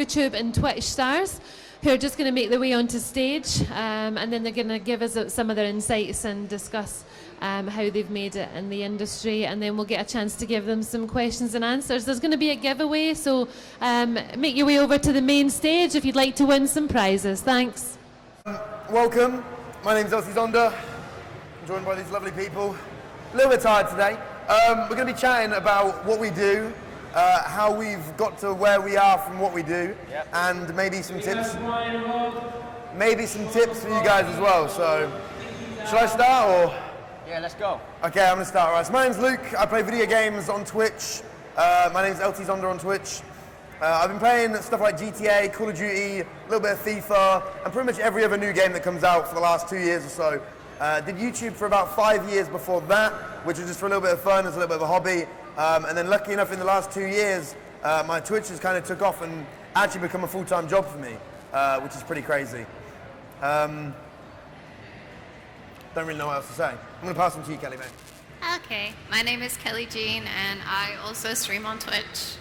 YouTube and Twitch stars who are just going to make their way onto stage, and then they're going to give us some of their insights and discuss how they've made it in the industry, and then we'll get a chance to give them some questions and answers. There's going to be a giveaway, so make your way over to the main stage if you'd like to win some prizes. Thanks. Welcome. My name's Elsie Zonder. I'm joined by these lovely people. A little bit tired today. We're going to be chatting about what we do, how we've got to where we are from what we do, and maybe some tips. Maybe some tips for you guys as well. So, shall I start or? Yeah, let's go. Okay, I'm going to start. Right. So my name's Luke. I play video games on Twitch. My name's LT Zonder on Twitch. I've been playing stuff like GTA, Call of Duty, a little bit of FIFA, and pretty much every other new game that comes out for the last 2 years or so. Did YouTube for about 5 years before that, which was just for a little bit of fun, as a little bit of a hobby. And then lucky enough in the last 2 years, my Twitch has kind of took off and actually become a full-time job for me, which is pretty crazy. Don't really know what else to say. I'm going to pass them to you, Kelly, mate. Okay, my name is Kelly Jean, and I also stream on Twitch,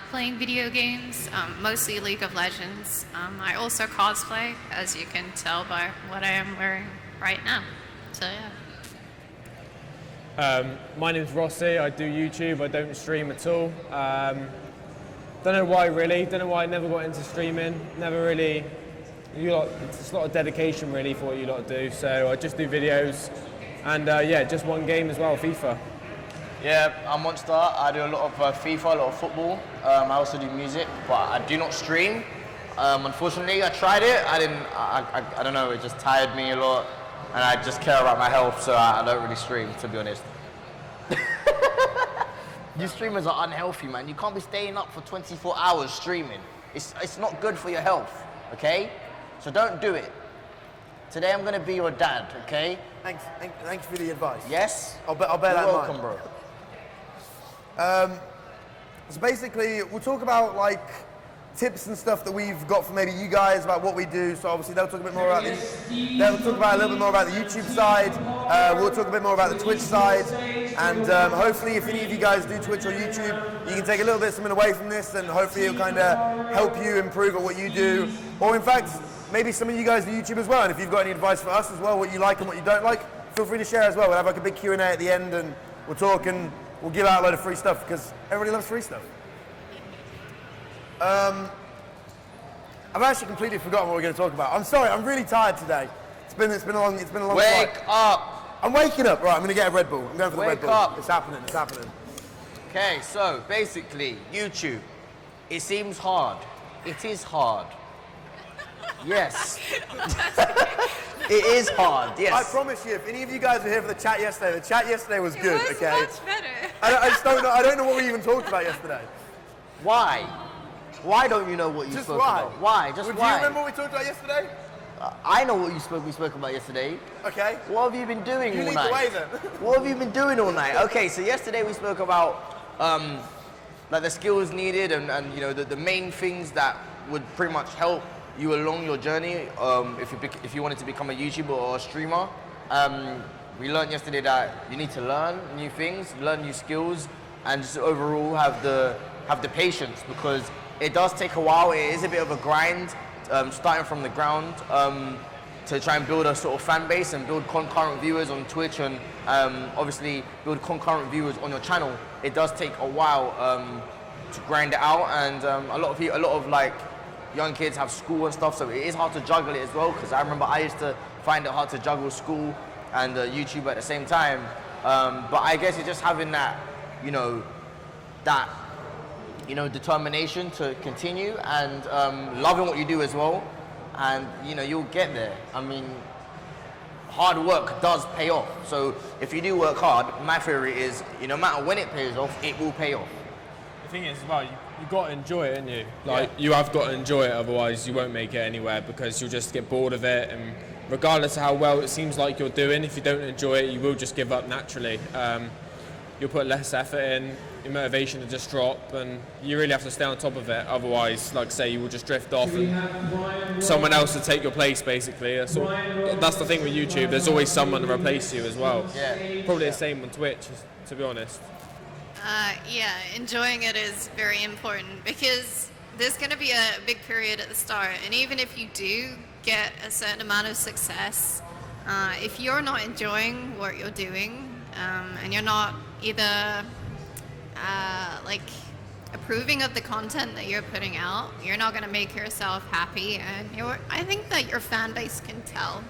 playing video games, mostly League of Legends. I also cosplay, as you can tell by what I am wearing right now. So yeah. My name's Rossi. I do YouTube. I don't stream at all. Don't know why really. Don't know why I never got into streaming. Never really. It's a lot of dedication really for what you lot do. So I just do videos, and yeah, just one game as well, FIFA. Yeah, I'm Monster. I do a lot of FIFA, a lot of football. I also do music, but I do not stream. Unfortunately, I tried it. I don't know. It just tired me a lot, and I just care about my health, so I don't really stream, to be honest. You streamers are unhealthy, man. You can't be staying up for 24 hours streaming. It's not good for your health, okay? So don't do it. Today I'm gonna be your dad, okay? Thanks for the advice. Yes? I'll bear that in mind. Welcome, bro. So basically, we'll talk about like tips and stuff that we've got for maybe you guys about what we do. So obviously they'll talk a bit more about they'll talk about a little bit more about the YouTube side. We'll talk a bit more about the Twitch side, and hopefully, if any of you guys do Twitch or YouTube, you can take a little bit something away from this, and hopefully it'll kind of help you improve at what you do. Or in fact, maybe some of you guys do YouTube as well, and if you've got any advice for us as well, what you like and what you don't like, feel free to share as well. We'll have like a big Q&A at the end, and we'll talk and we'll give out a load of free stuff because everybody loves free stuff. I've actually completely forgotten what we're going to talk about. I'm sorry, I'm really tired today. It's been a long flight. Wake up! I'm waking up. Right, I'm going to get a Red Bull. I'm going for the Red Bull. Wake up. It's happening. Okay, so basically, YouTube. It seems hard. It is hard. Yes. It is hard, yes. I promise you, if any of you guys were here for the chat yesterday was good, It was okay? much better. I just don't know. I don't know what we even talked about yesterday. Why? Why don't you know what you Just spoke why? about? Why? Just Do why? you remember what we talked about yesterday? I know what we spoke about yesterday. Okay. What have you been doing You all lead night? the way then. What have you been doing all night? Okay, so yesterday we spoke about like the skills needed and you know the main things that would pretty much help you along your journey if you wanted to become a YouTuber or a streamer. We learned yesterday that you need to learn new things, learn new skills, and just overall have the patience, because it does take a while. It is a bit of a grind, starting from the ground, to try and build a sort of fan base and build concurrent viewers on Twitch, and obviously build concurrent viewers on your channel. It does take a while to grind it out, and a lot of like young kids have school and stuff, so it is hard to juggle it as well. Because I remember I used to find it hard to juggle school and YouTube at the same time. But I guess it's just having that, determination to continue, and loving what you do as well, and you'll get there. I mean, hard work does pay off. So if you do work hard, my theory is, no matter when it pays off, it will pay off. The thing is, well, you've got to enjoy it, haven't you? You have got to enjoy it, otherwise you won't make it anywhere, because you'll just get bored of it, and regardless of how well it seems like you're doing, if you don't enjoy it, you will just give up naturally. You'll put less effort in, your motivation will just drop, and you really have to stay on top of it. Otherwise, like I say, you will just drift off and someone else will take your place, basically. That's the thing with YouTube, there's always someone to replace you as well. Yeah. Probably the same on Twitch, to be honest. Yeah, enjoying it is very important, because there's going to be a big period at the start, and even if you do get a certain amount of success, if you're not enjoying what you're doing, and you're not either like approving of the content that you're putting out, you're not going to make yourself happy, and I think that your fan base can tell.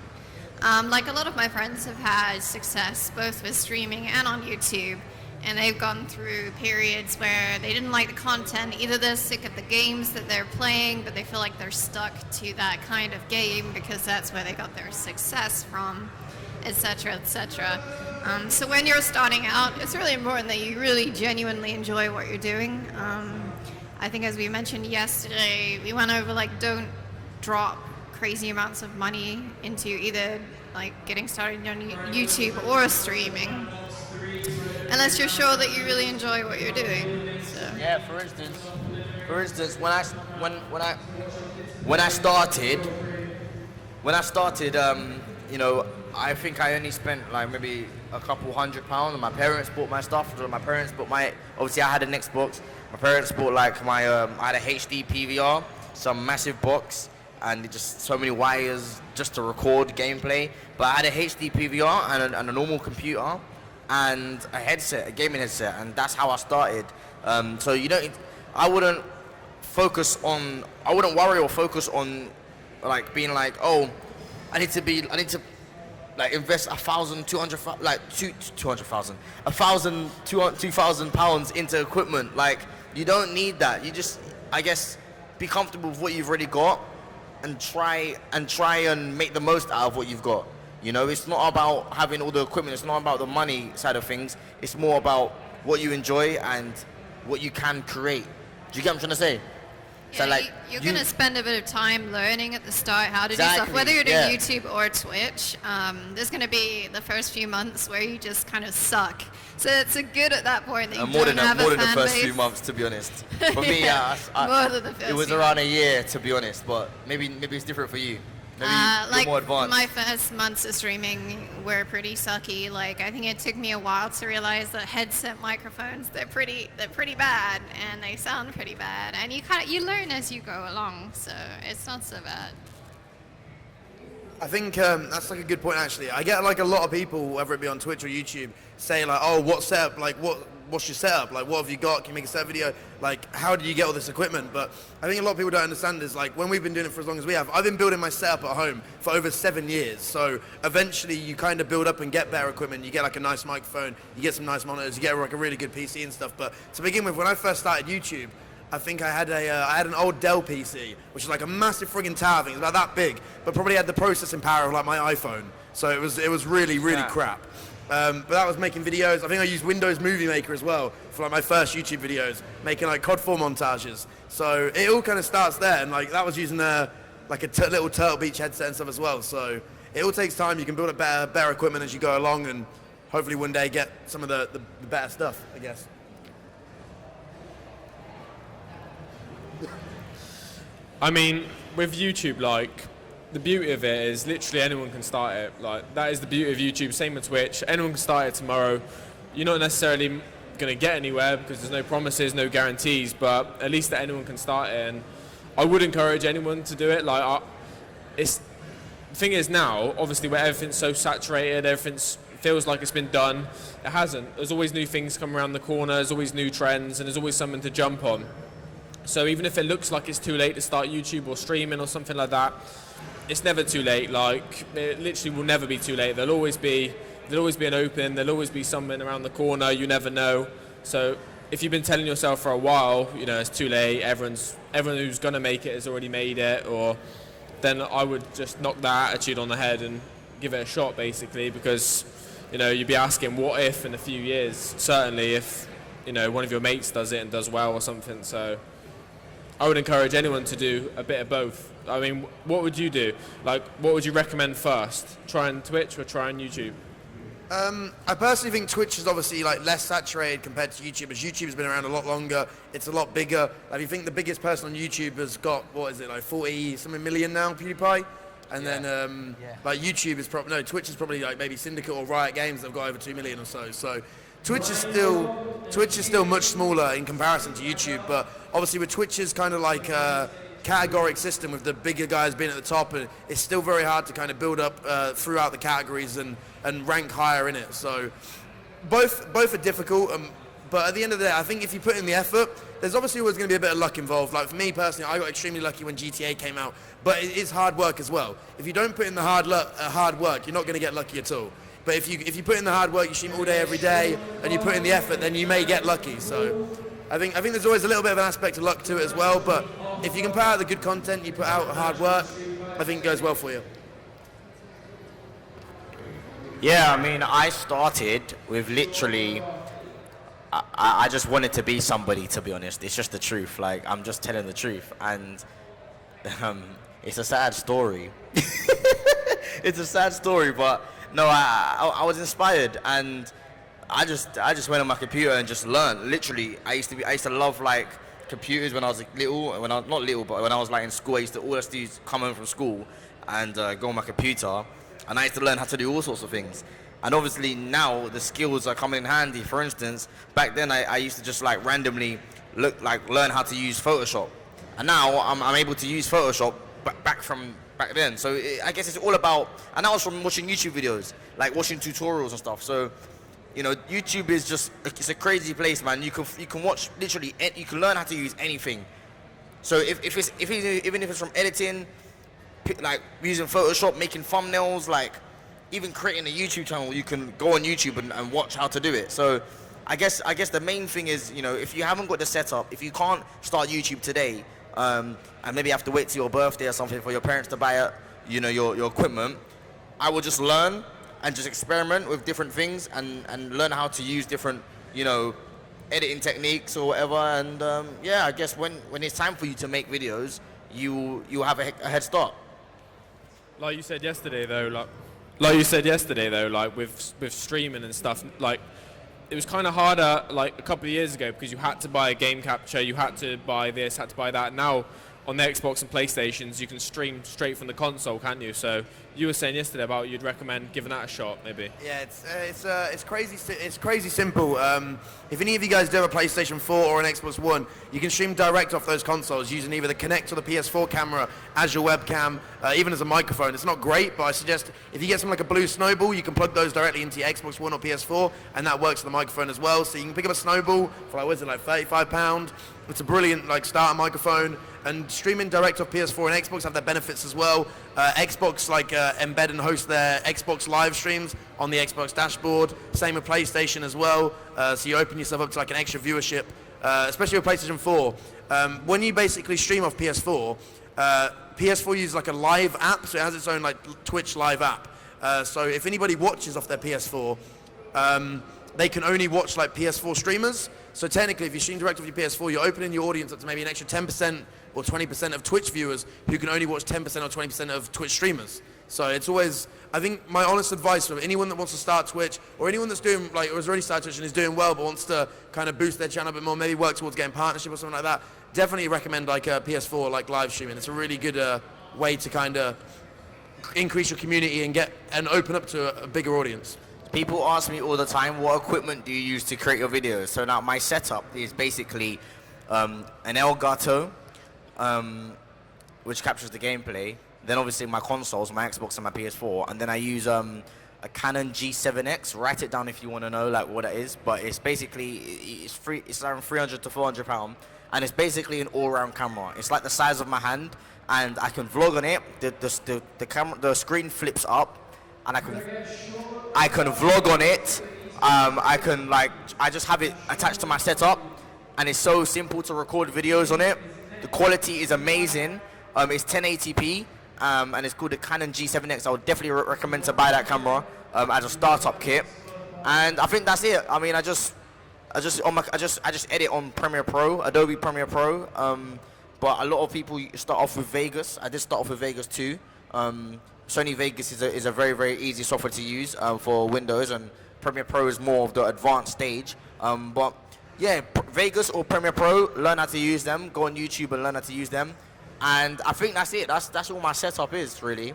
Like a lot of my friends have had success both with streaming and on YouTube, and they've gone through periods where they didn't like the content. Either they're sick of the games that they're playing, but they feel like they're stuck to that kind of game because that's where they got their success from, etc., etc. So when you're starting out, it's really important that you really genuinely enjoy what you're doing. I think as we mentioned yesterday, we went over like don't drop crazy amounts of money into either like getting started on YouTube or streaming, unless you're sure that you really enjoy what you're doing. So. Yeah, for instance, when I started, you know, I think I only spent like maybe a couple £100, and my parents bought my stuff. So my parents bought obviously I had an Xbox. My parents bought like I had a HD PVR, some massive box, and just so many wires just to record gameplay. But I had a HD PVR and a normal computer and a headset, a gaming headset, and that's how I started. So I wouldn't worry or focus on like being like, oh, I need to like invest £2,000 into equipment. Like, you don't need that. You just, I guess, be comfortable with what you've already got and try and make the most out of what you've got. You know, it's not about having all the equipment. It's not about the money side of things. It's more about what you enjoy and what you can create. Do you get what I'm trying to say? Yeah, So like you're going to spend a bit of time learning at the start how to do stuff, whether you're doing YouTube or Twitch. There's going to be the first few months where you just kind of suck. So it's good at that point that you more don't than have a more than fan the first base. few months, to be honest. For me, more than the first it was few around a year, to be honest. But maybe it's different for you. Maybe you're like more advanced. my first months of streaming were pretty sucky. Like I think it took me a while to realize that headset microphones they're pretty bad and they sound pretty bad. And you learn as you go along, so it's not so bad. I think that's like a good point actually. I get like a lot of people, whether it be on Twitch or YouTube, say like, oh, what setup? Like what's your setup? Like what have you got? Can you make a set video? Like how did you get all this equipment? But I think a lot of people don't understand is like when we've been doing it for as long as we have, I've been building my setup at home for over 7 years. So eventually you kind of build up and get better equipment. You get like a nice microphone, you get some nice monitors, you get like a really good PC and stuff. But to begin with, when I first started YouTube, I think I had an old Dell PC, which is like a massive friggin' tower thing. It's about that big, but probably had the processing power of like my iPhone. So it was really crap. But that was making videos. I think I used Windows Movie Maker as well for like my first YouTube videos, making like COD 4 montages. So it all kind of starts there, and like that was using like a little Turtle Beach headset and stuff as well. So it all takes time. You can build up better equipment as you go along, and hopefully one day get some of the better stuff, I guess. I mean, with YouTube, like, the beauty of it is literally anyone can start it. Like, that is the beauty of YouTube. Same with Twitch. Anyone can start it tomorrow. You're not necessarily going to get anywhere because there's no promises, no guarantees, but at least that anyone can start it. And I would encourage anyone to do it. Like, the thing is now, obviously, where everything's so saturated, everything feels like it's been done. It hasn't. There's always new things come around the corner. There's always new trends, and there's always something to jump on. So even if it looks like it's too late to start YouTube or streaming or something like that, it's never too late. Like, it literally will never be too late. There'll always be an opening. There'll always be something around the corner. You never know. So if you've been telling yourself for a while, you know, it's too late, everyone who's going to make it has already made it, or then I would just knock that attitude on the head and give it a shot, basically, because, you know, you'd be asking what if in a few years, certainly if, you know, one of your mates does it and does well or something. So I would encourage anyone to do a bit of both. I mean, what would you do? Like, what would you recommend first? Trying Twitch or trying YouTube? I personally think Twitch is obviously like less saturated compared to YouTube, as YouTube has been around a lot longer. It's a lot bigger. Like, you think the biggest person on YouTube has got, what is it, like 40-something million now, PewDiePie? And then like YouTube is probably, no, Twitch is probably like maybe Syndicate or Riot Games that have got over 2 million or so. So Twitch is still much smaller in comparison to YouTube, but obviously with Twitch's kind of like categoric system with the bigger guys being at the top, and it's still very hard to kind of build up throughout the categories and rank higher in it. So both are difficult, but at the end of the day, I think if you put in the effort, there's obviously always going to be a bit of luck involved. Like for me personally, I got extremely lucky when GTA came out, but it is hard work as well. If you don't put in the hard work, you're not going to get lucky at all. But if you put in the hard work, you stream all day, every day, and you put in the effort, then you may get lucky. So I think there's always a little bit of an aspect of luck to it as well. But if you can put out the good content, you put out hard work, I think it goes well for you. Yeah, I mean, I started with literally, I just wanted to be somebody, to be honest. It's just the truth. Like, I'm just telling the truth. And it's a sad story. It's a sad story, but no, I was inspired, and I just went on my computer and just learned. Literally, I used to love like computers when I was little. When I was not little, but when I was like in school, I used to always come home from school and go on my computer, and I used to learn how to do all sorts of things. And obviously now the skills are coming in handy. For instance, back then I used to just like randomly learn how to use Photoshop, and now I'm able to use Photoshop back then. So I guess it's all about, and that was from watching YouTube videos, like watching tutorials and stuff. So, you know, YouTube is it's a crazy place, man. You can watch literally, you can learn how to use anything. So even if it's from editing, like using Photoshop, making thumbnails, like even creating a YouTube channel, you can go on YouTube and watch how to do it. So I guess the main thing is, you know, if you haven't got the setup, if you can't start YouTube today, and maybe you have to wait till your birthday or something for your parents to buy your equipment, I will just learn and just experiment with different things and learn how to use different, you know, editing techniques or whatever. And yeah, I guess when it's time for you to make videos, you have a head start. Like you said yesterday, though, like with streaming and stuff, like it was kind of harder like a couple of years ago because you had to buy a game capture, you had to buy this, had to buy that. Now on the Xbox and PlayStations, you can stream straight from the console, can't you? So you were saying yesterday about you'd recommend giving that a shot, maybe. Yeah, it's crazy simple. If any of you guys do have a PlayStation 4 or an Xbox One, you can stream direct off those consoles using either the Kinect or the PS4 camera as your webcam, even as a microphone. It's not great, but I suggest if you get something like a Blue Snowball, you can plug those directly into your Xbox One or PS4, and that works with the microphone as well. So you can pick up a Snowball for like £35. It's a brilliant like starter microphone, and streaming direct off PS4 and Xbox have their benefits as well. Xbox embed and host their Xbox live streams on the Xbox dashboard. Same with PlayStation as well. So you open yourself up to like an extra viewership, especially with PlayStation 4. When you basically stream off PS4, PS4 uses like a live app, so it has its own like Twitch live app. So if anybody watches off their PS4, they can only watch like PS4 streamers. So technically, if you stream direct off your PS4, you're opening your audience up to maybe an extra 10% or 20% of Twitch viewers who can only watch 10% or 20% of Twitch streamers. So it's always, I think my honest advice for anyone that wants to start Twitch, or anyone that's doing, like, or has already started Twitch and is doing well but wants to kind of boost their channel a bit more, maybe work towards getting partnership or something like that, definitely recommend like a PS4 like live streaming. It's a really good way to kind of increase your community and open up to a bigger audience. People ask me all the time, what equipment do you use to create your videos? So now my setup is basically an Elgato, which captures the gameplay. Then obviously my consoles, my Xbox and my PS4. And then I use a Canon G7X. Write it down if you want to know like what it is. But it's basically, it's free. It's around 300 to 400 pounds. And it's basically an all-round camera. It's like the size of my hand. And I can vlog on it. The screen flips up. And I can vlog on it. I just have it attached to my setup, and it's so simple to record videos on it. The quality is amazing. It's 1080p, and it's called the Canon G7X. I would definitely recommend to buy that camera as a startup kit. And I think that's it. I mean, I just edit on Premiere Pro, Adobe Premiere Pro. But a lot of people start off with Vegas. I did start off with Vegas too. Sony Vegas is a very, very easy software to use for Windows, and Premiere Pro is more of the advanced stage. But yeah, Vegas or Premiere Pro, learn how to use them. Go on YouTube and learn how to use them. And I think that's it. That's all my setup is, really.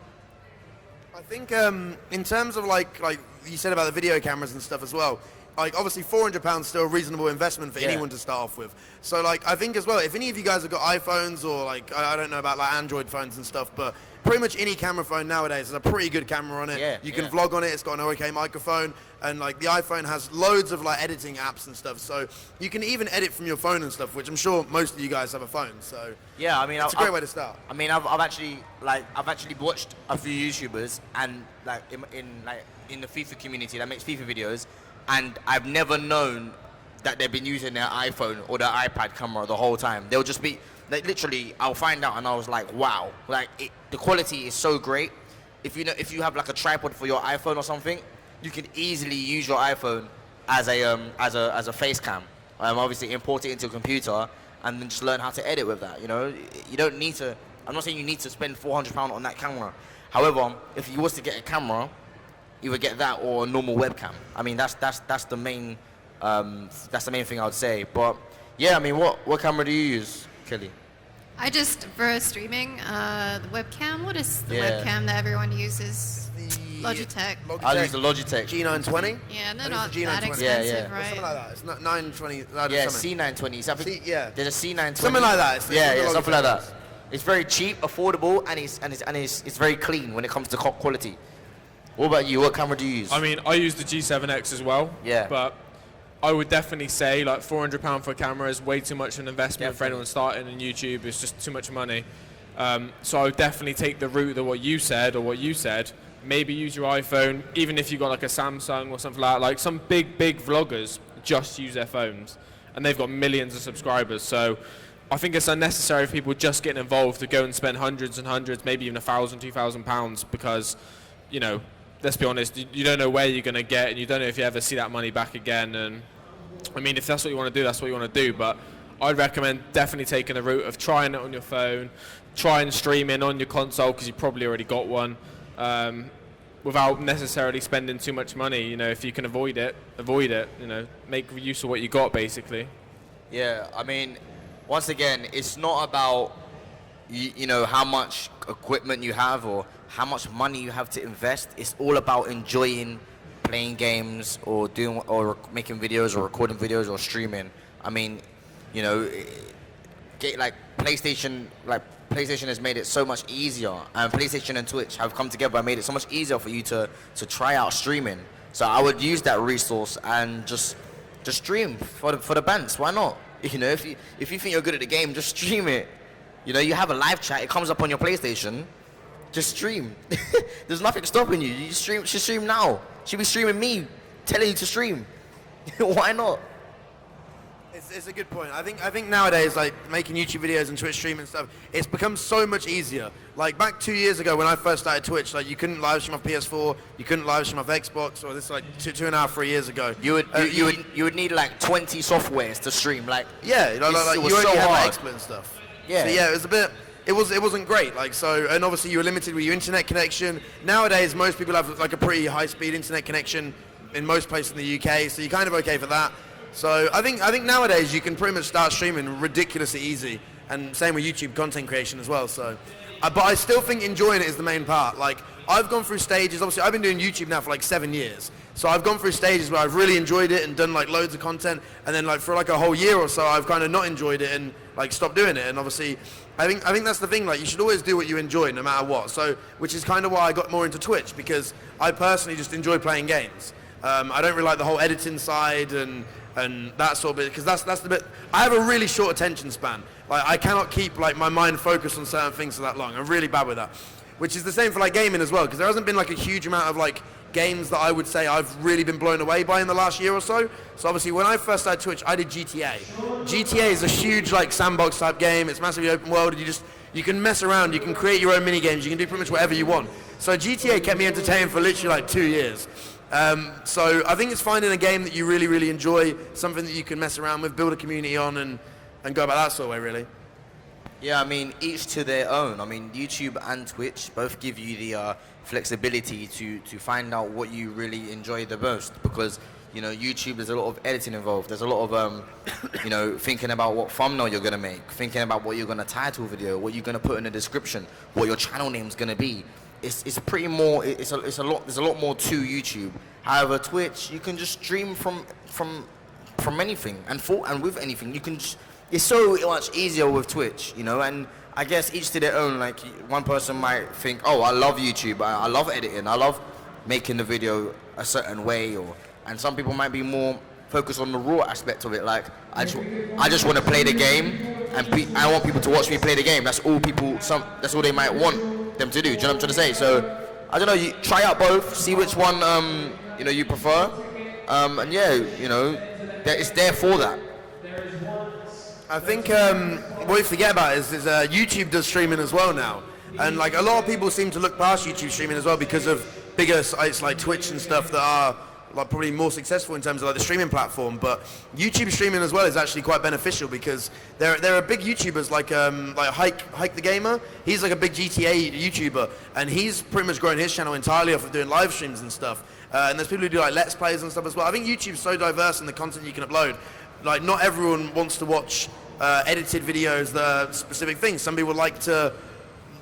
I think in terms of like you said about the video cameras and stuff as well, like obviously £400 still a reasonable investment for Yeah. anyone to start off with. So like I think as well, if any of you guys have got iPhones or like I don't know about like Android phones and stuff, but pretty much any camera phone nowadays has a pretty good camera on it. Yeah, You can yeah. vlog on it. It's got an OK microphone, and like the iPhone has loads of like editing apps and stuff. So you can even edit from your phone and stuff, which I'm sure most of you guys have a phone. So Yeah, I mean, it's a great way to start. I mean, I've actually watched a few YouTubers and like in the FIFA community that makes FIFA videos, and I've never known that they've been using their iPhone or their iPad camera the whole time. They'll just be like literally. I'll find out, and I was like, wow, like the quality is so great. If you have like a tripod for your iPhone or something, you can easily use your iPhone as a face cam. Obviously import it into a computer and then just learn how to edit with that. You know, you don't need to. I'm not saying you need to spend £400 on that camera. However, if you was to get a camera, either get that or a normal webcam. I mean, that's the main thing I would say. But yeah, I mean, what camera do you use, Kelly? I just, for streaming, the webcam, what is the Yeah. webcam that everyone uses? Logitech. I use the Logitech. G920. Yeah, they're I not think it's that the G920. expensive, Yeah, yeah. Or right? something like that. It's not 920. Yeah, something. C920. Yeah. There's a C920. Something like that. It's Yeah, the yeah, something like Logitech. that. It's very cheap, affordable, and it's very clean when it comes to quality. What about you? What camera do you use? I mean, I use the G7X as well. Yeah. But I would definitely say like £400 for a camera is way too much of an investment for Definitely. anyone starting on YouTube. It's just too much money. So I would definitely take the route that what you said. Maybe use your iPhone, even if you got like a Samsung or something like that. Like some big vloggers just use their phones, and they've got millions of subscribers. So I think it's unnecessary for people just getting involved to go and spend hundreds and hundreds, maybe even £1,000, £2,000, because, you know, let's be honest, you don't know where you're going to get, and you don't know if you ever see that money back again. And I mean, if that's what you want to do, that's what you want to do. But I'd recommend definitely taking the route of trying it on your phone, try and stream in on your console, because you probably already got one, without necessarily spending too much money. You know, if you can avoid it, you know, make use of what you got, basically. Yeah, I mean, once again, it's not about you know how much equipment you have or how much money you have to invest. It's all about enjoying playing games or making videos or recording videos or streaming. I mean, you know, PlayStation has made it so much easier, and PlayStation and Twitch have come together and made it so much easier for you to try out streaming. So I would use that resource and just stream for the bands. Why not? You know, if you think you're good at the game, just stream it. You know, you have a live chat. It comes up on your PlayStation. Just stream. There's nothing stopping you. You stream. She stream now. She be streaming me, telling you to stream. Why not? It's a good point. I think nowadays, like making YouTube videos and Twitch streaming and stuff, it's become so much easier. Like back 2 years ago when I first started Twitch, like you couldn't live stream off PS4, you couldn't live stream off Xbox, or this is like 2.5-3 years ago. You would need like 20 softwares to stream. Like Yeah, you know, like it was you only so had hard. like XSplit and stuff. Yeah. So yeah, it was a bit. It wasn't great. Like so, and obviously you were limited with your internet connection. Nowadays, most people have like a pretty high-speed internet connection in most places in the UK, so you're kind of okay for that. So I think nowadays you can pretty much start streaming ridiculously easy, and same with YouTube content creation as well. So, but I still think enjoying it is the main part. Like I've gone through stages. Obviously, I've been doing YouTube now for like 7 years. So I've gone through stages where I've really enjoyed it and done like loads of content, and then like for like a whole year or so I've kind of not enjoyed it and like stopped doing it. And obviously, I think that's the thing. Like you should always do what you enjoy, no matter what. So, which is kind of why I got more into Twitch, because I personally just enjoy playing games. I don't really like the whole editing side and that sort of bit, because that's the bit. I have a really short attention span. Like I cannot keep like my mind focused on certain things for that long. I'm really bad with that. Which is the same for like gaming as well, because there hasn't been like a huge amount of like games that I would say I've really been blown away by in the last year or so. So obviously when I first started Twitch, I did GTA. GTA is a huge like sandbox type game. It's massively open world, and you can mess around, you can create your own mini games, you can do pretty much whatever you want. So GTA kept me entertained for literally like 2 years. So I think it's finding a game that you really, really enjoy, something that you can mess around with, build a community on, and go about that sort of way, really. Yeah, I mean, each to their own. I mean, YouTube and Twitch both give you the flexibility to find out what you really enjoy the most, because, you know, YouTube, there's a lot of editing involved. There's a lot of, you know, thinking about what thumbnail you're going to make, thinking about what you're going to title video, what you're going to put in the description, what your channel name's going to be. it's pretty more. It's a lot. There's a lot more to YouTube. However, Twitch, you can just stream from anything and with anything. You can. It's so much easier with Twitch, you know. And I guess each to their own. Like one person might think, oh, I love YouTube. I love editing. I love making the video a certain way, and some people might be more focused on the raw aspect of it. Like I just want to play the game, and I want people to watch me play the game. That's all that's all they might want them to do. Do you know what I'm trying to say? So I don't know. You try out both, see which one you prefer, and yeah, it's there for that. I think what we forget about is YouTube does streaming as well now, and like a lot of people seem to look past YouTube streaming as well because of bigger sites like Twitch and stuff that are like probably more successful in terms of like the streaming platform. But YouTube streaming as well is actually quite beneficial because there are big YouTubers like Hike the Gamer. He's like a big GTA YouTuber, and he's pretty much grown his channel entirely off of doing live streams and stuff. And there's people who do like Let's Plays and stuff as well. I think YouTube's so diverse in the content you can upload. Like not everyone wants to watch edited videos that are specific things. Some people like to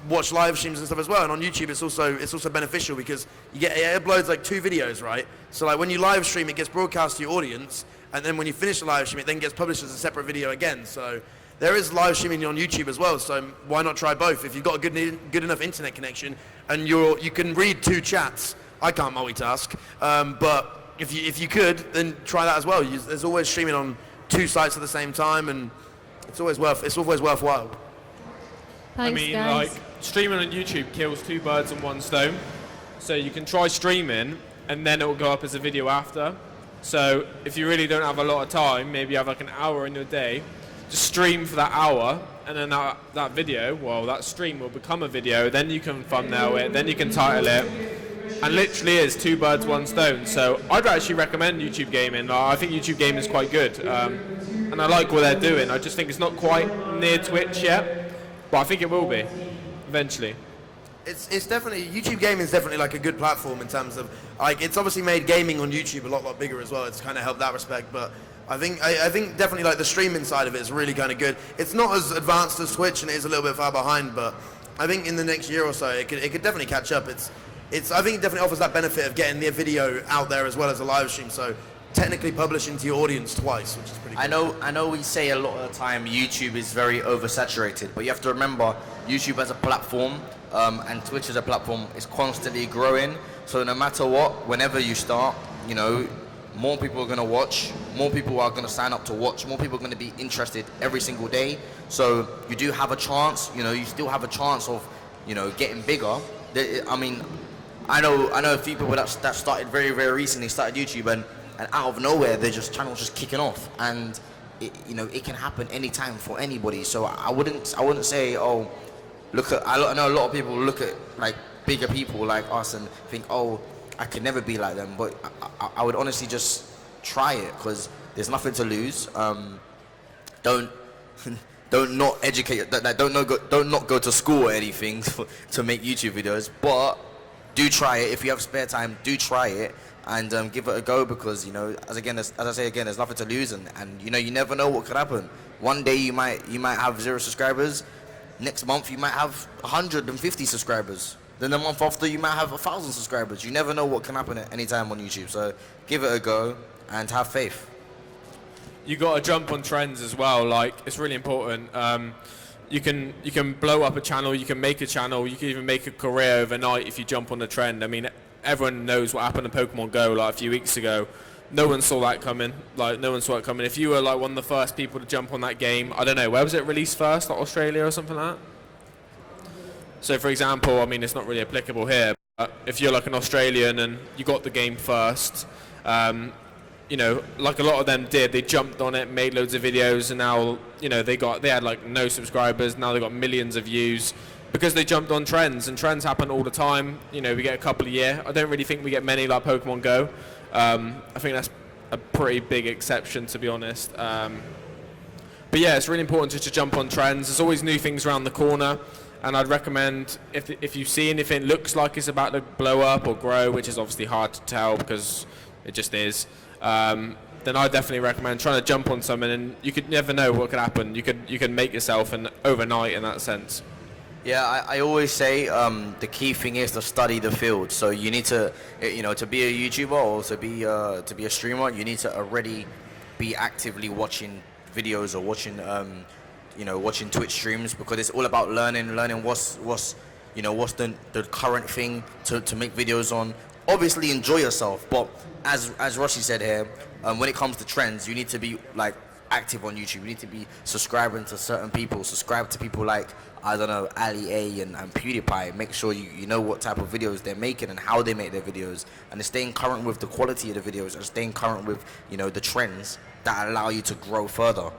watch live streams and stuff as well, and on YouTube it's also beneficial because it uploads like 2 videos, right? So like when you live stream, it gets broadcast to your audience, and then when you finish the live stream, it then gets published as a separate video again. So there is live streaming on YouTube as well. So why not try both? If you've got a good enough internet connection and you can read 2 chats, I can't multitask, but if you could, then try that as well. There's always streaming on 2 sites at the same time, and it's always worthwhile. Thanks, I mean, guys. like, streaming on YouTube kills 2 birds with 1 stone. So you can try streaming, and then it will go up as a video after. So if you really don't have a lot of time, maybe you have like an hour in your day, just stream for that hour, and then that video, well, that stream will become a video. Then you can thumbnail it, then you can title it, and literally is 2 birds 1 stone. So I'd actually recommend YouTube gaming. I think YouTube gaming is quite good, and I like what they're doing. I just think it's not quite near Twitch yet, but I think it will be eventually. It's definitely, YouTube gaming is definitely like a good platform in terms of like it's obviously made gaming on YouTube a lot bigger as well. It's kind of helped that respect, but I think definitely like the streaming side of it is really kind of good. It's not as advanced as Twitch and it is a little bit far behind, but I think in the next year or so it could definitely catch up. I think it definitely offers that benefit of getting the video out there as well as a live stream. So technically publishing to your audience twice, which is pretty cool. I know we say a lot of the time YouTube is very oversaturated, but you have to remember YouTube as a platform and Twitch as a platform is constantly growing. So no matter what, whenever you start, more people are going to watch, more people are going to sign up to watch, more people are going to be interested every single day. So you do have a chance, you still have a chance of, getting bigger. I mean, I know a few people that started very, very recently, started YouTube, and out of nowhere, their channel's just kicking off, and it can happen anytime for anybody. So I wouldn't say, oh, I know a lot of people look at like bigger people like us and think, oh, I could never be like them. But I would honestly just try it because there's nothing to lose. Don't not educate. Don't not go to school or anything to make YouTube videos. But do try it if you have spare time. Do try it and give it a go because as I say again, there's nothing to lose and you never know what could happen. One day you might have 0 subscribers. Next month you might have 150 subscribers. Then the month after you might have 1,000 subscribers. You never know what can happen at any time on YouTube. So give it a go and have faith. You got to jump on trends as well. Like it's really important. You can blow up a channel. You can make a channel. You can even make a career overnight if you jump on the trend. I mean, everyone knows what happened to Pokemon Go like a few weeks ago. No one saw that coming. If you were like one of the first people to jump on that game, I don't know, where was it released first? Like Australia or something like that? So for example, I mean, it's not really applicable here, but if you're like an Australian and you got the game first, like a lot of them did, they jumped on it, made loads of videos, and now, they had like no subscribers, now they got millions of views because they jumped on trends, and trends happen all the time. We get a couple a year. I don't really think we get many like Pokemon Go. I think that's a pretty big exception, to be honest. But yeah, it's really important just to jump on trends. There's always new things around the corner, and I'd recommend if you see anything looks like it's about to blow up or grow, which is obviously hard to tell because it just is, then I definitely recommend trying to jump on something, and you could never know what could happen. You could make yourself overnight in that sense. Yeah, I always say the key thing is to study the field. So you need to, to be a YouTuber or to be a streamer, you need to already be actively watching videos or watching, watching Twitch streams, because it's all about learning what's the current thing to make videos on. Obviously, enjoy yourself, but as Rossi said here, when it comes to trends, you need to be like active on YouTube. You need to be subscribing to certain people. Subscribe to people like, I don't know, Ali A and PewDiePie. Make sure you know what type of videos they're making and how they make their videos, and staying current with the quality of the videos and staying current with the trends that allow you to grow further.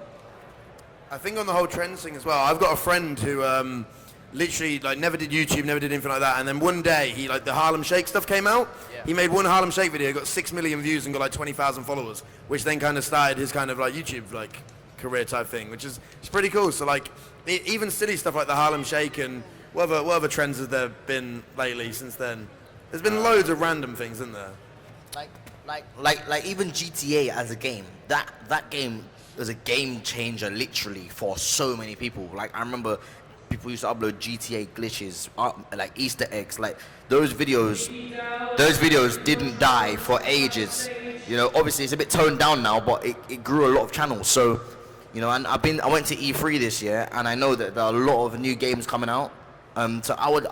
I think on the whole trends thing as well, I've got a friend who literally like never did YouTube, never did anything like that, and then one day he the Harlem Shake stuff came out. Yeah. He made one Harlem Shake video, got 6 million views and got like 20,000 followers, which then kind of started his kind of like YouTube like career type thing, which is it's pretty cool. So like even silly stuff like the Harlem Shake and what other trends have there been lately since then? There's been loads of random things, isn't there? Like even GTA as a game, that game was a game changer literally for so many people. Like I remember people used to upload GTA glitches, like Easter eggs, like those videos didn't die for ages. Obviously it's a bit toned down now, but it grew a lot of channels. So, and I went to E3 this year, and I know that there are a lot of new games coming out. So I would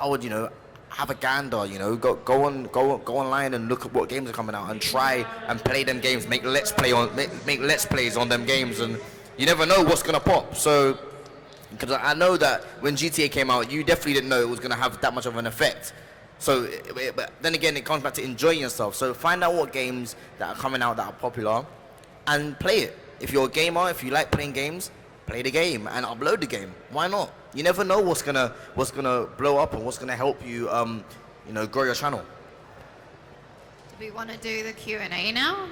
have a gander, go online and look at what games are coming out and try and play them games, make let's plays on them games, and you never know what's gonna pop. So, because I know that when GTA came out, you definitely didn't know it was gonna have that much of an effect. So, but then again, it comes back to enjoying yourself. So find out what games that are coming out that are popular, and play it. If you're a gamer, if you like playing games, play the game and upload the game. Why not? You never know what's gonna blow up and what's gonna help you, grow your channel. Do we want to do the Q&A now?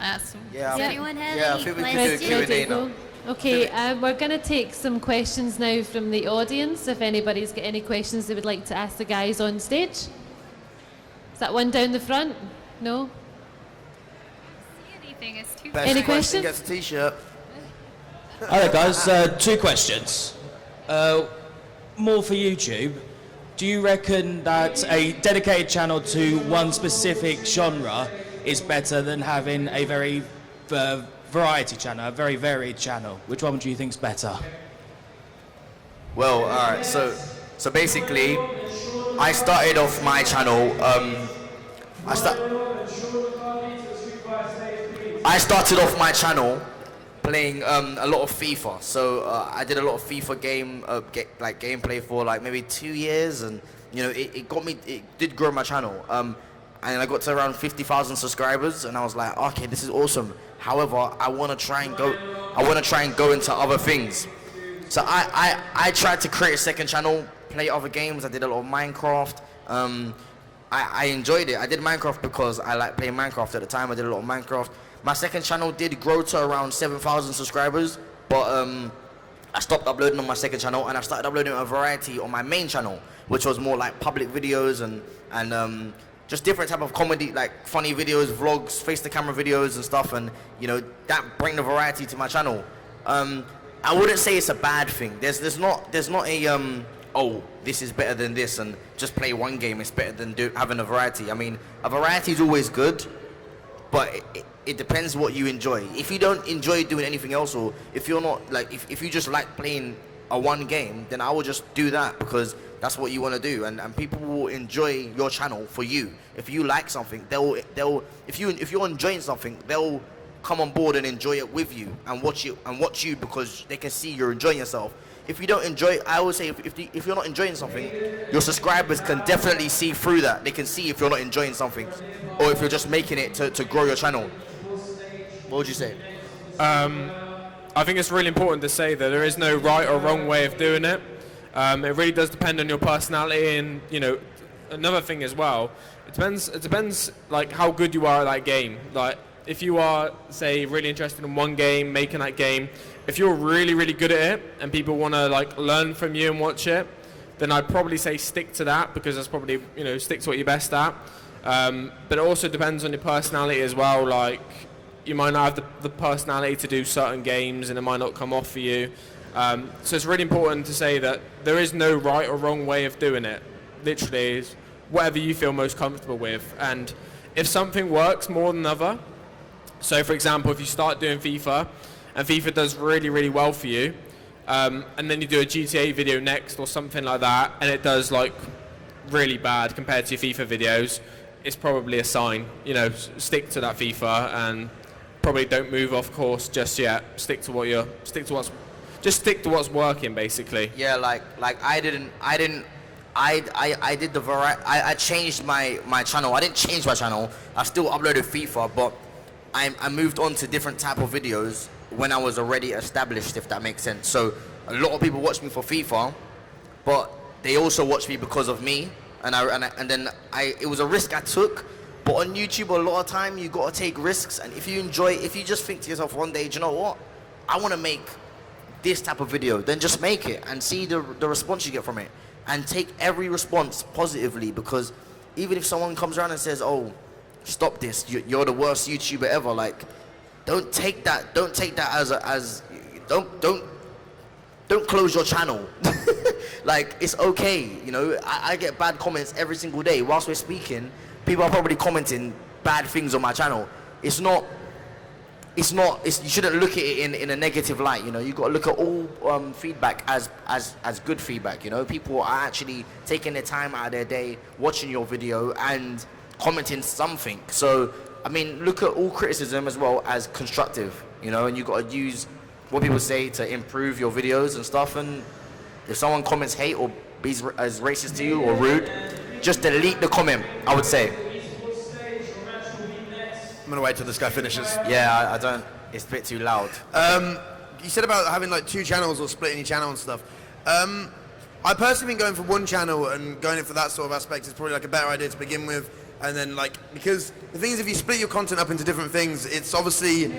Does anyone have I any think we can questions? do a Q&A now. Okay, we're going to take some questions now from the audience. If anybody's got any questions they would like to ask the guys on stage. Is that one down the front? No? See anything? It's too Best Any question questions? gets a t-shirt. Hello guys, 2 questions. More for YouTube. Do you reckon that a dedicated channel to one specific genre is better than having a very variety channel, a very varied channel? Which one do you think is better? Well, alright, so basically, I started off my channel, I started off my channel playing a lot of FIFA. So I did a lot of FIFA gameplay for like maybe 2 years, and it did grow my channel. And I got to around 50,000 subscribers, and I was like, okay, this is awesome. However, I want to try and go into other things. So I tried to create a second channel, play other games. I did a lot of Minecraft. I enjoyed it. I did Minecraft because I liked playing Minecraft at the time. I did a lot of Minecraft. My second channel did grow to around 7,000 subscribers, but I stopped uploading on my second channel, and I started uploading a variety on my main channel, which was more like public videos and just different type of comedy, like funny videos, vlogs, face-to-camera videos and stuff, and that bring the variety to my channel. I wouldn't say it's a bad thing. There's not a oh, this is better than this, and just play one game is better than having a variety. I mean, a variety is always good, but it depends what you enjoy. If you don't enjoy doing anything else, or if you're not like, if you just like playing a one game, then I will just do that because that's what you want to do, and people will enjoy your channel for you. If you like something, if you're enjoying something, they'll come on board and enjoy it with you and watch you because they can see you're enjoying yourself. If you don't enjoy, I always say if you're not enjoying something, your subscribers can definitely see through that. They can see if you're not enjoying something, or if you're just making it to grow your channel. What would you say? I think it's really important to say that there is no right or wrong way of doing it. It really does depend on your personality, and another thing as well. It depends like how good you are at that game. Like if you are, say, really interested in one game, making that game, if you're really, really good at it and people want to like learn from you and watch it, then I'd probably say stick to that, because that's probably, stick to what you're best at. But it also depends on your personality as well. Like you might not have the personality to do certain games, and it might not come off for you. So it's really important to say that there is no right or wrong way of doing it. Literally, it's whatever you feel most comfortable with. And if something works more than another, so for example, if you start doing FIFA, and FIFA does really, really well for you, and then you do a GTA video next or something like that, and it does like really bad compared to your FIFA videos, it's probably a sign. You know, stick to that FIFA and probably don't move off course just yet. Stick to what's working, basically. Yeah, like I changed my channel. I didn't change my channel. I still uploaded FIFA, but I moved on to different type of videos when I was already established, if that makes sense. So a lot of people watch me for FIFA, but they also watch me because of me. It was a risk I took. But on YouTube, a lot of time you gotta take risks. And if you just think to yourself one day, do you know what? I want to make this type of video. Then just make it and see the response you get from it. And take every response positively, because even if someone comes around and says, "Oh, stop this, you're the worst YouTuber ever," like, don't take that as don't close your channel. Like, it's okay, you know. I get bad comments every single day. Whilst we're speaking, people are probably commenting bad things on my channel. You shouldn't look at it in a negative light, you know. You got to look at all feedback as good feedback, you know. People are actually taking their time out of their day watching your video and commenting something. So, I mean, look at all criticism as well as constructive, you know, and you got to use what people say to improve your videos and stuff. And if someone comments hate or is as racist to you or rude, just delete the comment, I would say. I'm gonna wait till this guy finishes. Yeah, I don't. It's a bit too loud. You said about having like 2 channels or splitting your channel and stuff. I personally think going for one channel and going in for that sort of aspect is probably like a better idea to begin with. And then like, because the thing is, if you split your content up into different things, it's obviously...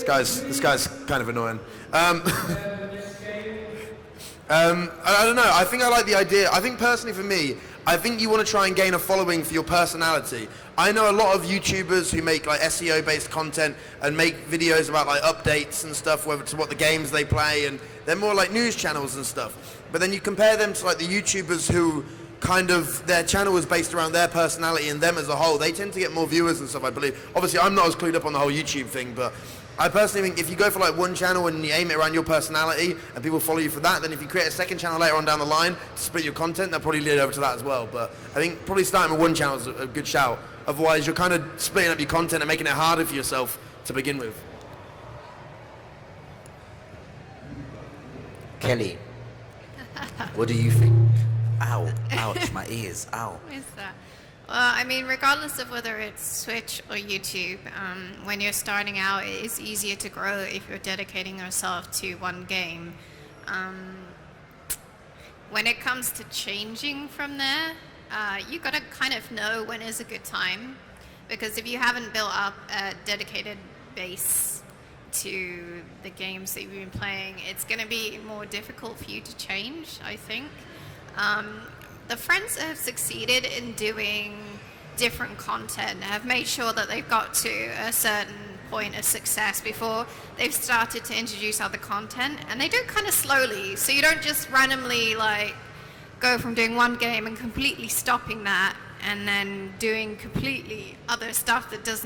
This guy's kind of annoying. I don't know. I think I like the idea. I think personally for me, I think you want to try and gain a following for your personality. I know a lot of YouTubers who make like SEO-based content and make videos about like updates and stuff, whether to what the games they play, and they're more like news channels and stuff. But then you compare them to like the YouTubers who kind of, their channel is based around their personality and them as a whole. They tend to get more viewers and stuff, I believe. Obviously, I'm not as clued up on the whole YouTube thing, but I personally think if you go for like one channel and you aim it around your personality and people follow you for that, then if you create a second channel later on down the line to split your content, they'll probably lead over to that as well. But I think probably starting with one channel is a good shout. Otherwise, you're kind of splitting up your content and making it harder for yourself to begin with. Kelly, what do you think? Ow, ouch, my ears, ow. What is that? Well, I mean, regardless of whether it's Twitch or YouTube, when you're starting out, it is easier to grow if you're dedicating yourself to one game. When it comes to changing from there, you got to kind of know when is a good time, because if you haven't built up a dedicated base to the games that you've been playing, it's going to be more difficult for you to change, I think. The friends that have succeeded in doing different content have made sure that they've got to a certain point of success before they've started to introduce other content, and they do it kind of slowly, so you don't just randomly like go from doing one game and completely stopping that and then doing completely other stuff that's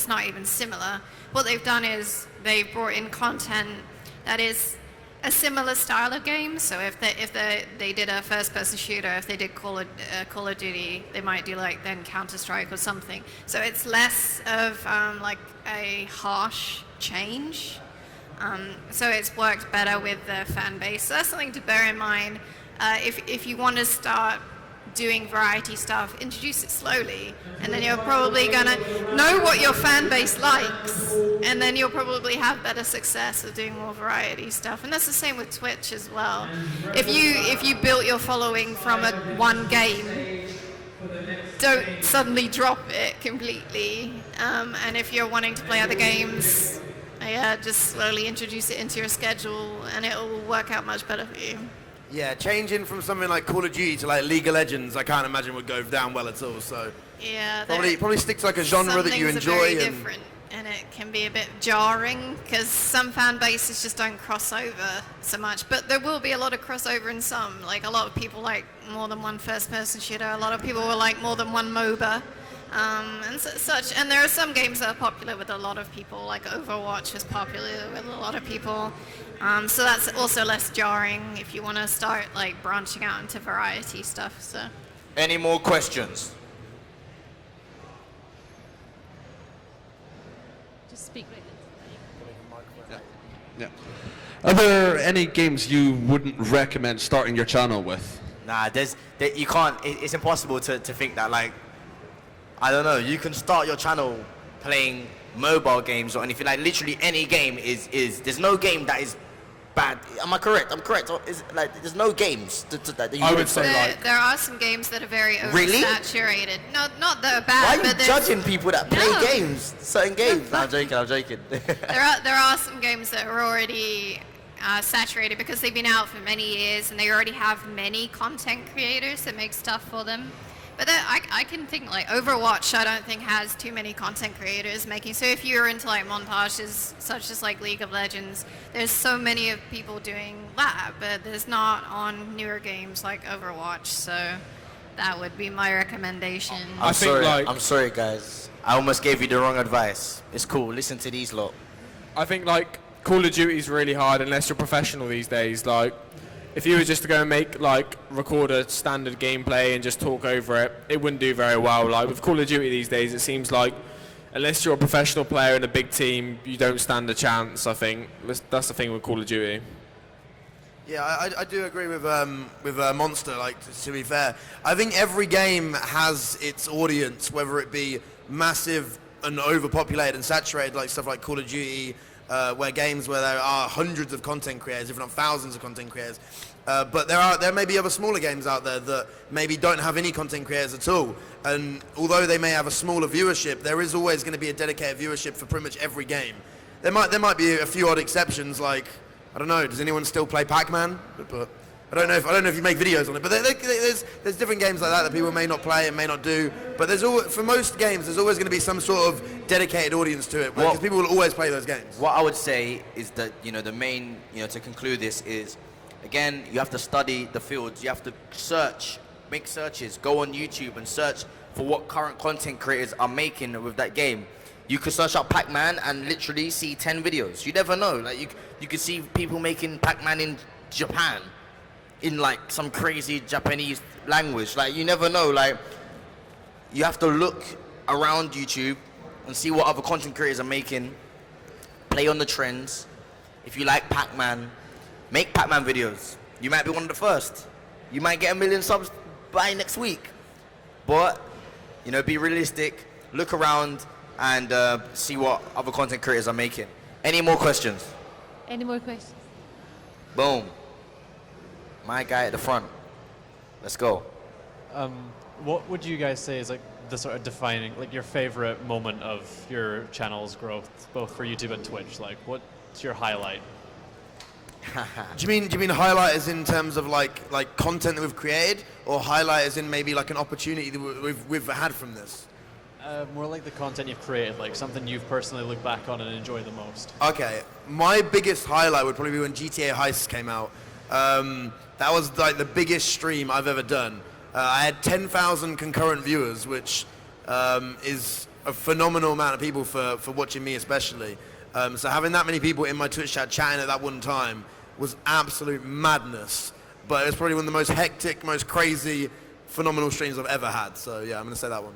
not even similar. What they've done is they've brought in content that is a similar style of game. So if they did a first-person shooter, if they did Call of Duty, they might do like then Counter-Strike or something. So it's less of like a harsh change. So it's worked better with the fan base. So that's something to bear in mind. If you want to start doing variety stuff, introduce it slowly, and then you're probably gonna know what your fan base likes, and then you'll probably have better success with doing more variety stuff. And that's the same with Twitch as well. If you built your following from one game, don't suddenly drop it completely. And if you're wanting to play other games, just slowly introduce it into your schedule, and it will work out much better for you. Yeah, changing from something like Call of Duty to like League of Legends, I can't imagine would go down well at all. So yeah, probably stick to like a genre that you enjoy. Very different, and it can be a bit jarring because some fan bases just don't cross over so much. But there will be a lot of crossover in some. Like a lot of people like more than one first-person shooter. A lot of people will like more than one MOBA. And such, and there are some games that are popular with a lot of people, like Overwatch is popular with a lot of people, so that's also less jarring if you want to start like branching out into variety stuff. So, Any more questions? Just speak right into Yeah. Are there any games you wouldn't recommend starting your channel with? Nah, you can't. It's impossible to think that, like, I don't know. You can start your channel playing mobile games or anything. Like literally any game is. There's no game that is bad. Am I correct? I'm correct. Is like there's no games that you I would say like. there are some games that are very Really? oversaturated. Not that are Why bad, are you but there's- judging people that play No. games? Certain games. No, I'm joking. there are some games that are already saturated because they've been out for many years and they already have many content creators that make stuff for them. But I can think like Overwatch, I don't think has too many content creators making. So if you're into like montages such as like League of Legends, there's so many of people doing that, but there's not on newer games like Overwatch. So that would be my recommendation. I think, like- I'm sorry, guys. I almost gave you the wrong advice. It's cool. Listen to these lot. I think like Call of Duty is really hard unless you're professional these days. Like, if you were just to go and record a standard gameplay and just talk over it, it wouldn't do very well. Like with Call of Duty these days, it seems like unless you're a professional player in a big team, you don't stand a chance. I think that's the thing with Call of Duty. Yeah, I do agree with Monster. Like to be fair, I think every game has its audience, whether it be massive and overpopulated and saturated, like stuff like Call of Duty, where there are hundreds of content creators, if not thousands of content creators. But there may be other smaller games out there that maybe don't have any content creators at all. And although they may have a smaller viewership, there is always going to be a dedicated viewership for pretty much every game. There might be a few odd exceptions, like I don't know. Does anyone still play Pac-Man? But I don't know if you make videos on it. But there's different games like that people may not play and may not do. But for most games, there's always going to be some sort of dedicated audience to it because people will always play those games. What I would say is that the main to conclude this is, again, you have to study the fields. You have to make searches, go on YouTube and search for what current content creators are making with that game. You could search up Pac-Man and literally see 10 videos. You never know. Like you could see people making Pac-Man in Japan, in like some crazy Japanese language. Like you never know. Like you have to look around YouTube and see what other content creators are making. Play on the trends. If you like Pac-Man, make Pac-Man videos. You might be one of the first. You might get 1 million subs by next week. But be realistic. Look around and see what other content creators are making. Any more questions? Any more questions? Boom. My guy at the front. Let's go. What would you guys say is like the sort of defining, like your favorite moment of your channel's growth, both for YouTube and Twitch? Like, what's your highlight? Do you mean highlight as in terms of like content that we've created, or highlight as in maybe like an opportunity that we've had from this? More like the content you've created, like something you've personally looked back on and enjoy the most. Okay, my biggest highlight would probably be when GTA Heist came out. That was like the biggest stream I've ever done. I had 10,000 concurrent viewers, which is a phenomenal amount of people for watching me especially. So having that many people in my Twitch chat chatting at that one time was absolute madness. But it was probably one of the most hectic, most crazy, phenomenal streams I've ever had. So yeah, I'm going to say that one.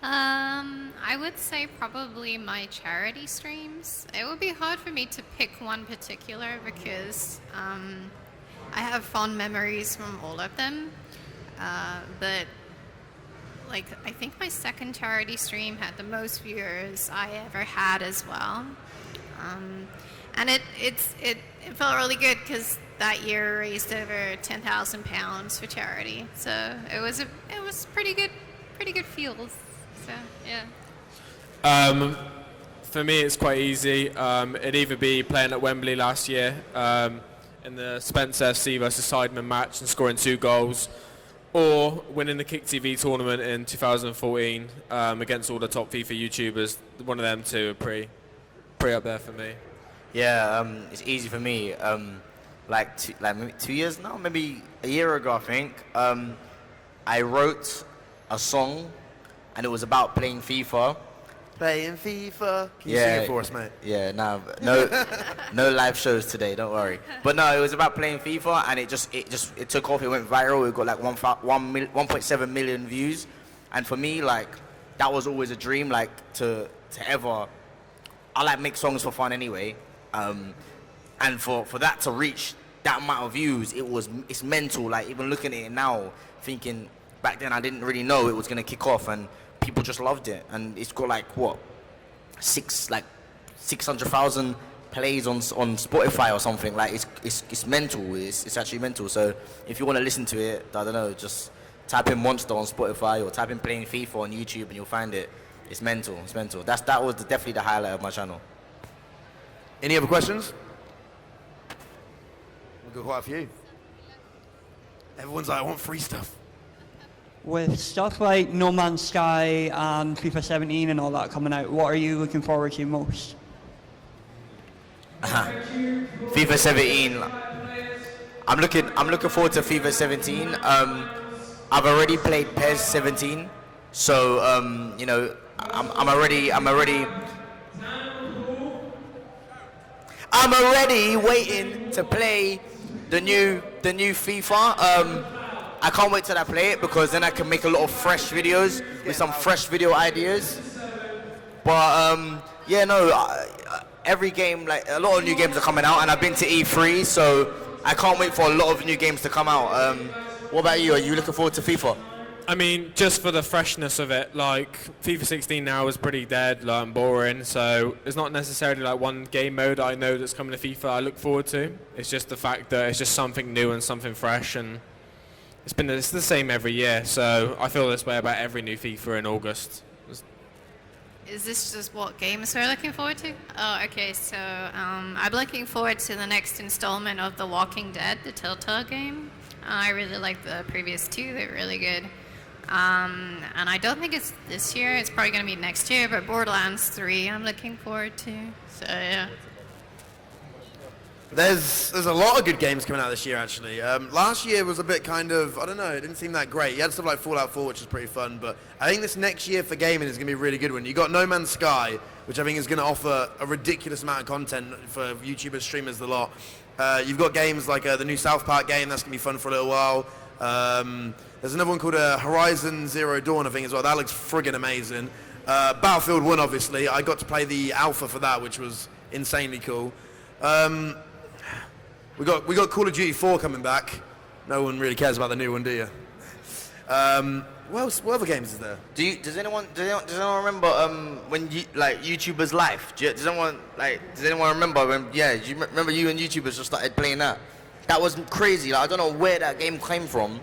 I would say probably my charity streams. It would be hard for me to pick one particular because I have fond memories from all of them. But like I think my second charity stream had the most viewers I ever had as well. And it felt really good because that year raised over £10,000 for charity. So it was pretty good feels. So yeah. For me, it's quite easy. It'd either be playing at Wembley last year in the Spencer FC versus Sidemen match and scoring 2 goals, or winning the Kick TV tournament in 2014 against all the top FIFA YouTubers. One of them two are pretty up there for me. Yeah, it's easy for me. Maybe 2 years now, maybe a year ago, I think. I wrote a song, and it was about playing FIFA. Playing FIFA. Can you sing it for us, mate? Yeah, no live shows today. Don't worry. But no, it was about playing FIFA, and it took off. It went viral. It got like 1.7 million views, and for me, like, that was always a dream, like to ever. I like make songs for fun anyway, and for that to reach that amount of views, it's mental. Like, even looking at it now, thinking back then I didn't really know it was gonna kick off, and people just loved it, and it's got like 600,000 plays on Spotify or something. Like, it's mental. It's actually mental. So if you want to listen to it, I don't know, just type in Monster on Spotify or type in playing FIFA on YouTube, and you'll find it. It's mental. It's mental. That was definitely the highlight of my channel. Any other questions? We've got quite a few. Everyone's like, I want free stuff. With stuff like No Man's Sky and FIFA 17 and all that coming out, what are you looking forward to most? FIFA 17. I'm looking forward to FIFA 17. I've already played PES 17, so you know, I'm already waiting to play the new FIFA. I can't wait till I play it, because then I can make a lot of fresh videos with some fresh video ideas. But yeah, no, every game, like, a lot of new games are coming out, and I've been to E3, so I can't wait for a lot of new games to come out. What about you? Are you looking forward to FIFA? I mean, just for the freshness of it, like, FIFA 16 now is pretty dead, like, and boring, so it's not necessarily like one game mode I know that's coming to FIFA I look forward to. It's just the fact that it's just something new and something fresh, and it's the same every year, so I feel this way about every new FIFA in August. Is this just what games we're looking forward to? Oh, okay, so I'm looking forward to the next installment of The Walking Dead, the Telltale game. I really like the previous two, they're really good. And I don't think it's this year, it's probably going to be next year, but Borderlands 3 I'm looking forward to, so yeah. There's a lot of good games coming out this year, actually. Last year was a bit kind of, I don't know, it didn't seem that great. You had stuff like Fallout 4, which is pretty fun, but I think this next year for gaming is going to be a really good one. You got No Man's Sky, which I think is going to offer a ridiculous amount of content for YouTubers, streamers, the lot. You've got games like the new South Park game, that's going to be fun for a little while. There's another one called Horizon Zero Dawn, I think, as well. That looks friggin' amazing. Battlefield 1, obviously. I got to play the alpha for that, which was insanely cool. We got Call of Duty 4 coming back. No one really cares about the new one, do you? What other games is there? Does anyone remember when YouTubers Life? Does anyone remember when? Yeah, do you remember you and YouTubers just started playing that? That was crazy. Like, I don't know where that game came from,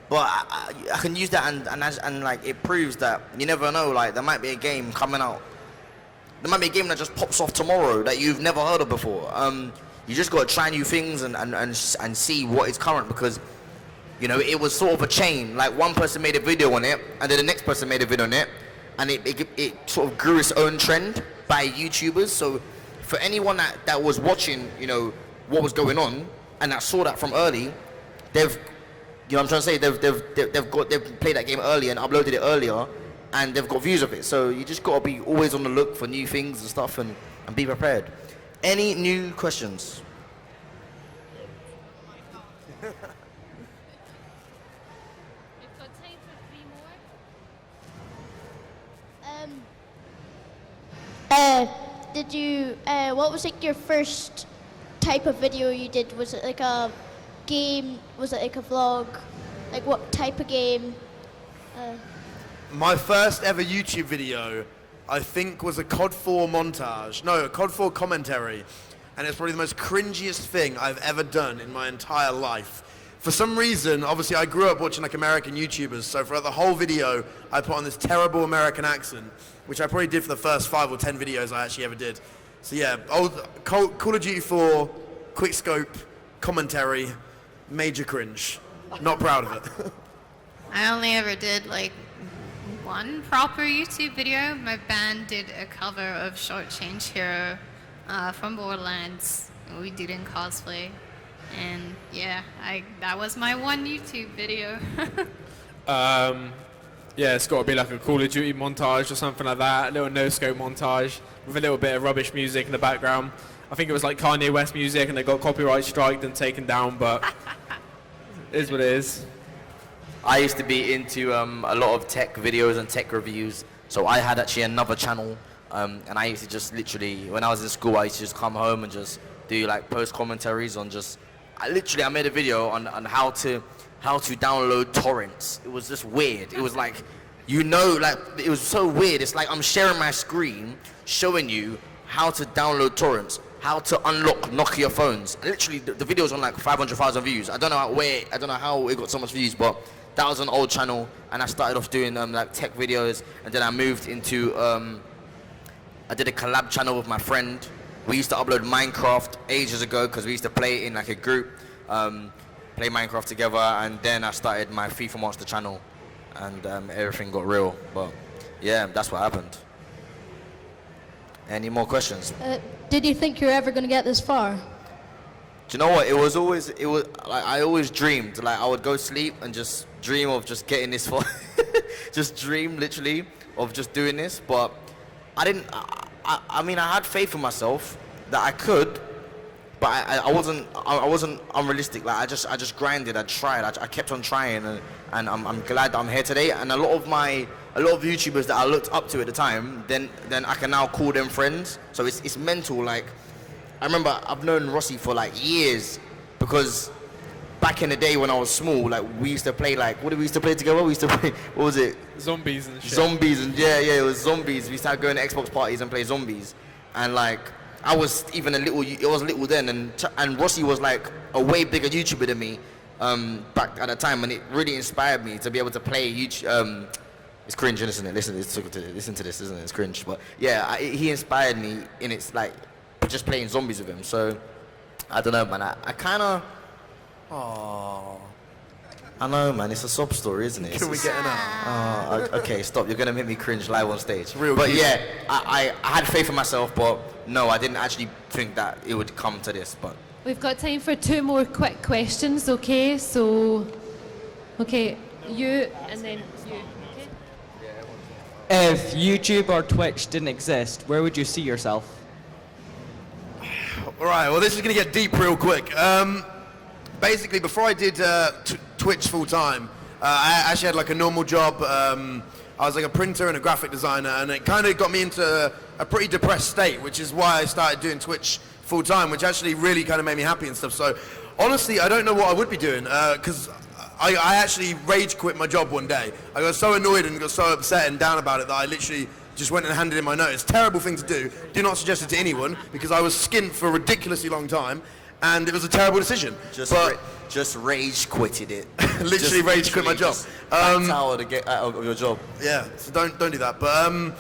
but I can use that and like, it proves that you never know. Like, there might be a game coming out. There might be a game that just pops off tomorrow that you've never heard of before. You just got to try new things and see what is current, because, you know, it was sort of a chain. Like, one person made a video on it, and then the next person made a video on it, and it sort of grew its own trend by YouTubers. So for anyone that was watching, you know, what was going on, and that saw that from early, you know what I'm trying to say, they've played that game earlier and uploaded it earlier, and they've got views of it. So you just got to be always on the look for new things and stuff, and be prepared. Any new questions? We've got time for 3 more. What was like your first type of video you did? Was it like a game? Was it like a vlog? Like, what type of game? My first ever YouTube video, I think, was a COD 4 montage. No, a COD 4 commentary. And it's probably the most cringiest thing I've ever done in my entire life. For some reason, obviously, I grew up watching like American YouTubers, so for the whole video, I put on this terrible American accent, which I probably did for the first 5 or 10 videos I actually ever did. So yeah, Call of Duty 4, quick scope, commentary, major cringe. Not proud of it. I only ever did like one proper YouTube video. My band did a cover of Short Change Hero from Borderlands. We did in cosplay. And yeah, that was my one YouTube video. Yeah, it's got to be like a Call of Duty montage or something like that, a little no-scope montage with a little bit of rubbish music in the background. I think it was like Kanye West music and they got copyright striked and taken down, but it is what it is. I used to be into a lot of tech videos and tech reviews, so I had actually another channel, and I used to just literally, when I was in school, I used to just come home and just do like post commentaries on just, I made a video on how to download torrents. It was just weird. It was like, it was so weird. It's like I'm sharing my screen, showing you how to download torrents, how to unlock Nokia phones. And literally, the video's on like 500,000 views. I don't know how it got so much views, but that was an old channel, and I started off doing like tech videos, and then I moved into, I did a collab channel with my friend. We used to upload Minecraft ages ago because we used to play it in like a group, play Minecraft together, and then I started my FIFA Monster channel, and everything got real. But yeah, that's what happened. Any more questions? Did you think you were ever going to get this far? Do you know what? It was like I always dreamed, like I would go sleep and just dream of just getting this far. Just dream literally of just doing this, but I didn't, I mean, I had faith in myself that I could, but I wasn't unrealistic. Like I just grinded, I tried, I kept on trying, and I'm glad that I'm here today. And a lot of YouTubers that I looked up to at the time, then I can now call them friends. So it's mental. Like I remember I've known Rossi for like years, because back in the day when I was small, like we used to play, like, what did we used to play together? We used to play, what was it? Zombies and shit. Zombies, and yeah, it was zombies. We used to have going to Xbox parties and play zombies. And like, I was even little then, and Rossi was like a way bigger YouTuber than me back at the time, and it really inspired me to be able to play YouTube. It's cringe, isn't it? Listen to this, isn't it? It's cringe, but yeah, he inspired me in its like just playing zombies with him. So I don't know, man. I kind of. Oh, I know, man. It's a sob story, isn't it? Can we get enough? Okay, stop. You're gonna make me cringe live on stage. But yeah, I had faith in myself, but no, I didn't actually think that it would come to this. But We've got time for 2 more quick questions, okay? So, okay, you and then you. Okay? If YouTube or Twitch didn't exist, where would you see yourself? All right, well, this is going to get deep real quick. Basically, before I did Twitch full-time, I actually had like a normal job. I was like a printer and a graphic designer, and it kind of got me into a pretty depressed state, which is why I started doing Twitch full-time, which actually really kind of made me happy and stuff. So, honestly, I don't know what I would be doing, because I actually rage quit my job one day. I got so annoyed and got so upset and down about it that I literally just went and handed in my notice. Terrible thing to do. Do not suggest it to anyone, because I was skint for a ridiculously long time, and it was a terrible decision. Just rage quitted it. Literally rage quit my job. Backed out to get out of your job. Yeah, so don't do that. But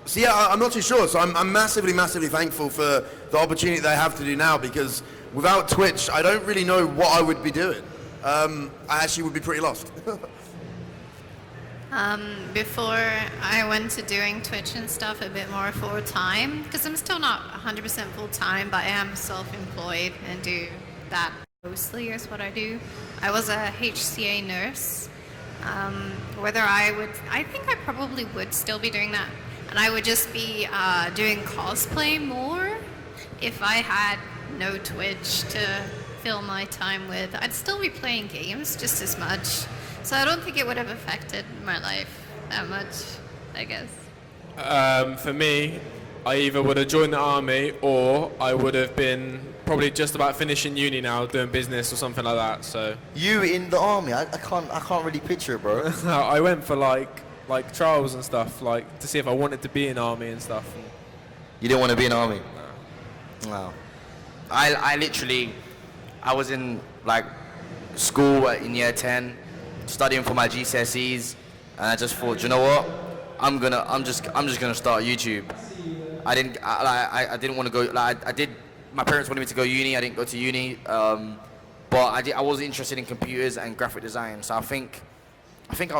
so yeah, I'm not too sure. So I'm massively thankful for the opportunity that I have to do now, because without Twitch, I don't really know what I would be doing. I actually would be pretty lost. Before I went to doing Twitch and stuff a bit more full time, because I'm still not 100% full time, but I am self-employed and do that mostly is what I do. I was a HCA nurse. I think I probably would still be doing that, and I would just be doing cosplay more if I had no Twitch to fill my time with. I'd still be playing games just as much. So I don't think it would have affected my life that much, I guess. For me, I either would have joined the army, or I would have been probably just about finishing uni now, doing business or something like that. So you in the army? I can't really picture it, bro. I went for like trials and stuff, like to see if I wanted to be in army and stuff. You didn't want to be in the army? No. I was in like school in year 10, studying for my GCSEs, and I just thought, you know what? I'm just gonna start YouTube. I didn't want to go. Like I did. My parents wanted me to go uni. I didn't go to uni, but I was interested in computers and graphic design. So I think I think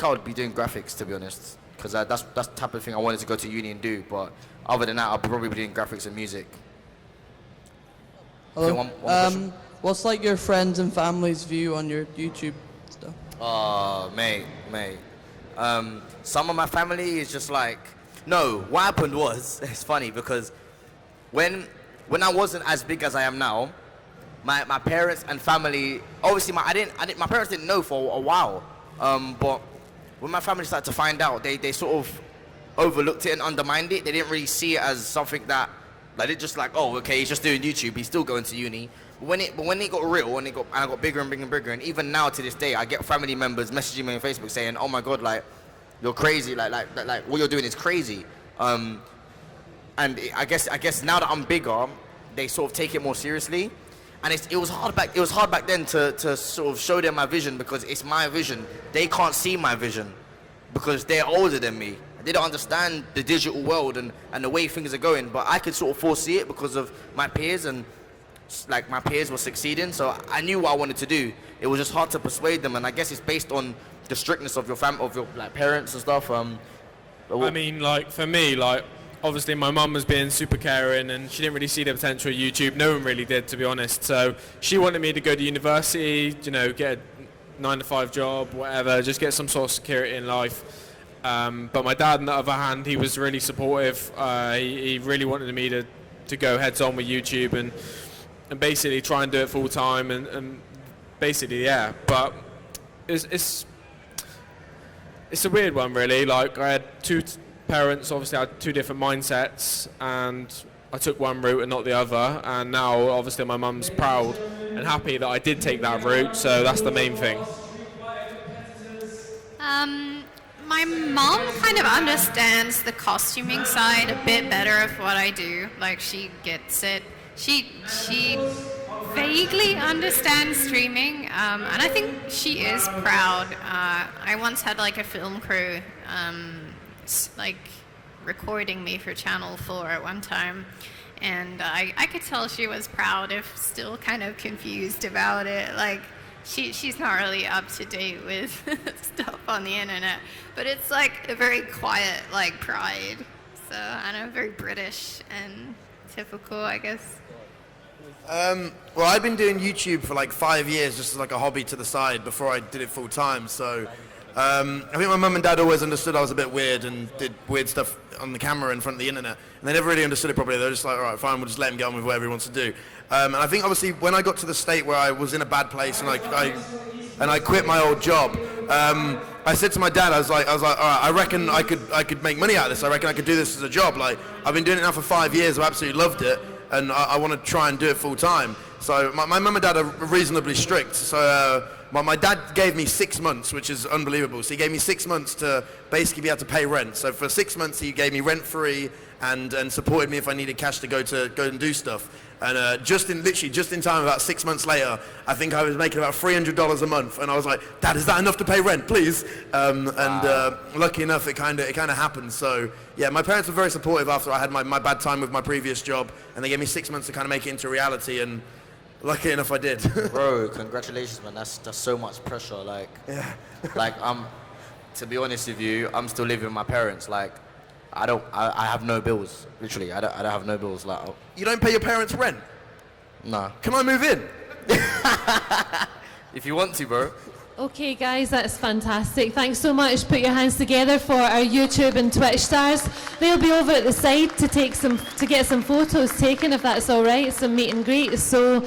I would be doing graphics, to be honest, because that's the type of thing I wanted to go to uni and do. But other than that, I'll probably be doing graphics and music. Hello. Okay, one question. What's like your friends and family's view on your YouTube stuff? Oh, mate. Some of my family is just like, no. What happened was, it's funny because when I wasn't as big as I am now, my parents and family, obviously my parents didn't know for a while, but when my family started to find out, they sort of overlooked it and undermined it. They didn't really see it as something that, like, they're just like, oh, okay, he's just doing YouTube, he's still going to uni. But when it got real, and I got bigger and bigger and bigger, and even now to this day, I get family members messaging me on Facebook saying, oh my God, like, you're crazy, like what you're doing is crazy. And I guess now that I'm bigger, they sort of take it more seriously. And it was hard back then to sort of show them my vision, because it's my vision. They can't see my vision because they're older than me. They don't understand the digital world and the way things are going. But I could sort of foresee it because of my peers, and like my peers were succeeding. So I knew what I wanted to do. It was just hard to persuade them, and I guess it's based on the strictness of your like parents and stuff. I mean, like for me, like obviously my mum was being super caring, and she didn't really see the potential of YouTube. No one really did, to be honest. So she wanted me to go to university, you know, get a 9-to-5 job, whatever, just get some sort of security in life. But my dad, on the other hand, he was really supportive. He really wanted me to go heads on with YouTube and basically try and do it full time and basically, yeah. But it's a weird one, really. Like, I had two parents, obviously I had two different mindsets, and I took one route and not the other, and now obviously my mum's proud and happy that I did take that route, so that's the main thing. My mom kind of understands the costuming side a bit better of what I do. Like, she gets it. She vaguely understands streaming, and I think she is proud. I once had like a film crew like recording me for Channel 4 at one time, and I could tell she was proud, if still kind of confused about it. Like, she's not really up to date with stuff on the internet, but it's like a very quiet like pride. So I know, very British and typical, I guess. Well, I've been doing YouTube for like 5 years, just as like a hobby to the side before I did it full time. So I think my mum and dad always understood I was a bit weird and did weird stuff on the camera in front of the internet, and they never really understood it properly. They were just like, all right, fine, we'll just let him get on with whatever he wants to do. And I think obviously when I got to the state where I was in a bad place and I quit my old job, I said to my dad, I was like, all right, I reckon I could make money out of this. I reckon I could do this as a job. Like, I've been doing it now for 5 years. I absolutely loved it, and I want to try and do it full time. So my mum and dad are reasonably strict. So my dad gave me 6 months, which is unbelievable. So he gave me 6 months to basically be able to pay rent. So for 6 months he gave me rent free and supported me if I needed cash to go and do stuff. And literally just in time, about 6 months later, I think I was making about $300 a month, and I was like, Dad, is that enough to pay rent, please? And lucky enough, it kind of happened. So yeah, my parents were very supportive after I had my bad time with my previous job, and they gave me 6 months to kind of make it into reality, and lucky enough I did. Bro, congratulations, man. That's so much pressure. Like, yeah. Like, to be honest with you, I'm still living with my parents. Like, I have no bills. Literally, I don't have no bills. Like, You don't pay your parents' rent? No. Can I move in? If you want to, bro. Okay, guys, that's fantastic. Thanks so much. Put your hands together for our YouTube and Twitch stars. They'll be over at the side to get some photos taken, if that's all right. Some meet and greet. So.